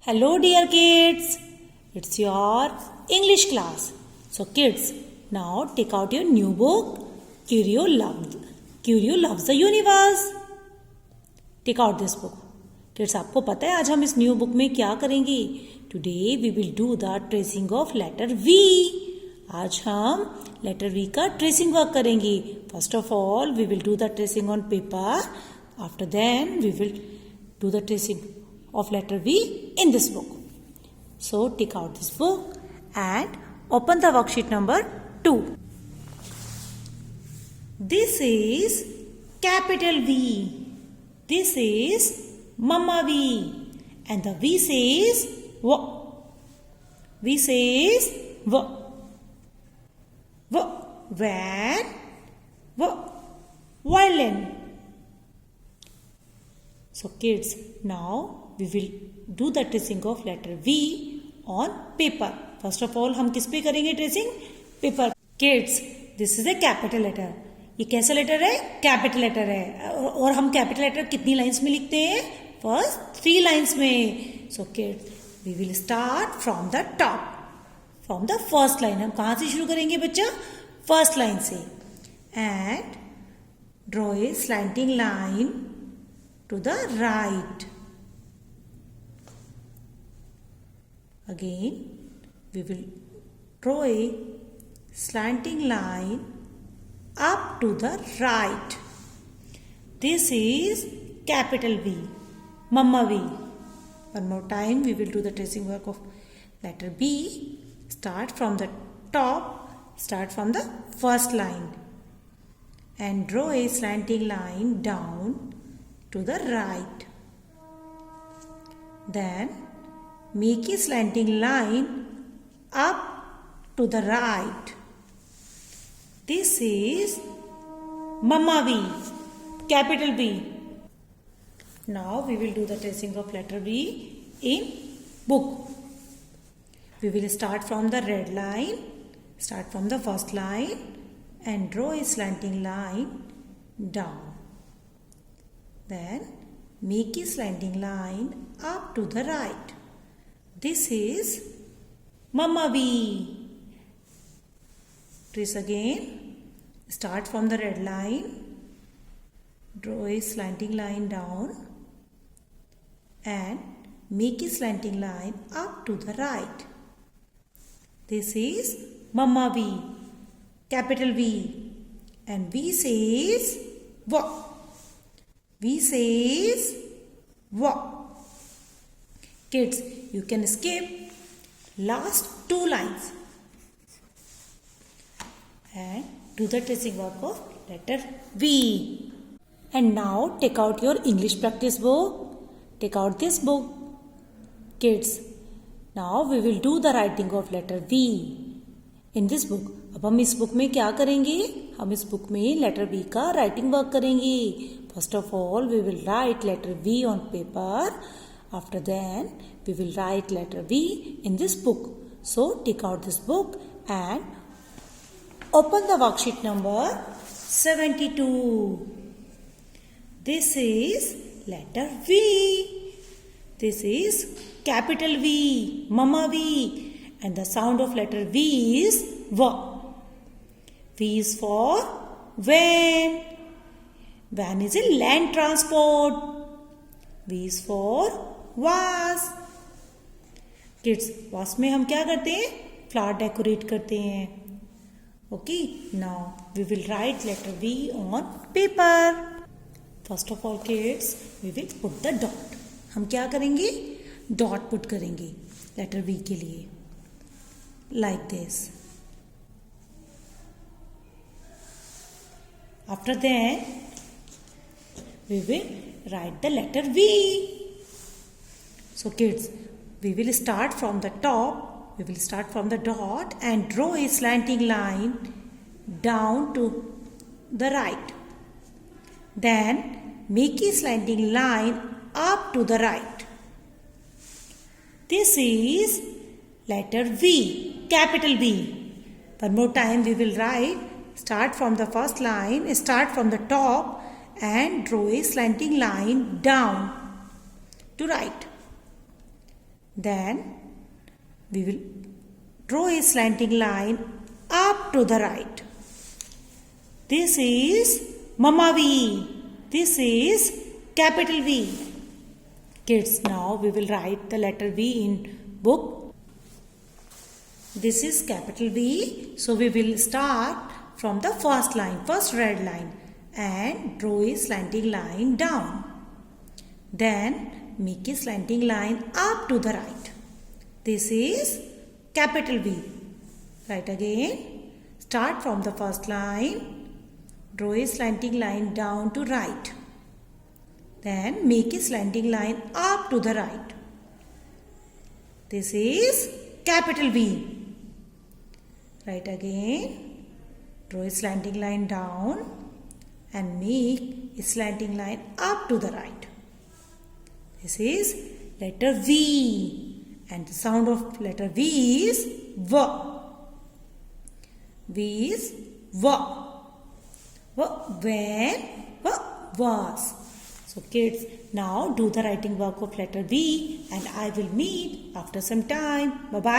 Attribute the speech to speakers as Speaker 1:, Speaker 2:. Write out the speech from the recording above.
Speaker 1: Hello dear kids, it's your English class. So kids, now take out your new book, Curio Loves the Universe. Take out this book. Kids, आपको पता है आज हम इस new book में क्या करेंगे? Today we will do the tracing of letter V. आज हम letter V का tracing work करेंगे. First of all, we will do the tracing on paper. After then, we will do the tracing of letter V in this book. So take out this book and open the worksheet number 2. This is capital V. This is Mama V. And the V says V. V says V. V. Van. V. Violin. So kids, now we will do the tracing of letter V on paper. First of all, हम किस पे करेंगे tracing? Paper. Kids, this is a capital letter. ये कैसा letter है? Capital letter है. और हम capital letter कितनी lines में लिखते हैं? First 3 lines में. So kids, we will start from the top. From the first line. हम कहाँ से शुरू करेंगे बच्चा? First line से. And draw a slanting line to the right. Again, we will draw a slanting line up to the right. This is capital V, Mama V. One more time, we will do the tracing work of letter B. Start from the top, start from the first line and draw a slanting line down to the right. Then make a slanting line up to the right. This is Mama V, capital V. Now we will do the tracing of letter V in book. We will start from the red line, start from the first line and draw a slanting line down. Then make a slanting line up to the right. This is Mama V. Trace again. Start from the red line. Draw a slanting line down. And make a slanting line up to the right. This is Mama V. Capital V. And V says V. V says V. Kids, you can skip last 2 lines and do the tracing work of letter V. And now take out your English practice book. Take out this book. Kids, now we will do the writing of letter V in this book. अब हम इस book में क्या करेंगे? हम इस book में letter V का writing work करेंगे. First of all, we will write letter V on paper. After that, we will write letter V in this book. So, take out this book and open the worksheet number 72. This is letter V. This is capital V, Mama V. And the sound of letter V is V. V is for van. Van is a land transport. V is for वास. Kids, वास में हम क्या करते हैं? Flower decorate करते हैं. Okay, now we will write letter V on paper. First of all kids, we will put the dot. हम क्या करेंगे? डॉट पुट करेंगे लेटर वी के लिए, like this. After that we will write the letter V. So kids, we will start from the top, we will start from the dot and draw a slanting line down to the right. Then make a slanting line up to the right. This is letter V, capital V. One more time we will write, start from the first line, start from the top and draw a slanting line down to right. Then we will draw a slanting line up to the right. This is Mama V. This is capital V. Kids, now we will write the letter V in book. This is capital V. So we will start from the first line, first red line, and draw a slanting line down. Then make a slanting line up to the right. This is capital V. Write again. Start from the first line. Draw a slanting line down to right. Then make a slanting line up to the right. This is capital V. Write again. Draw a slanting line down and make a slanting line up to the right. This is letter V. And the sound of letter V is V. V is V. V, when, V, was. So kids, now do the writing work of letter V and I will meet after some time. Bye-bye.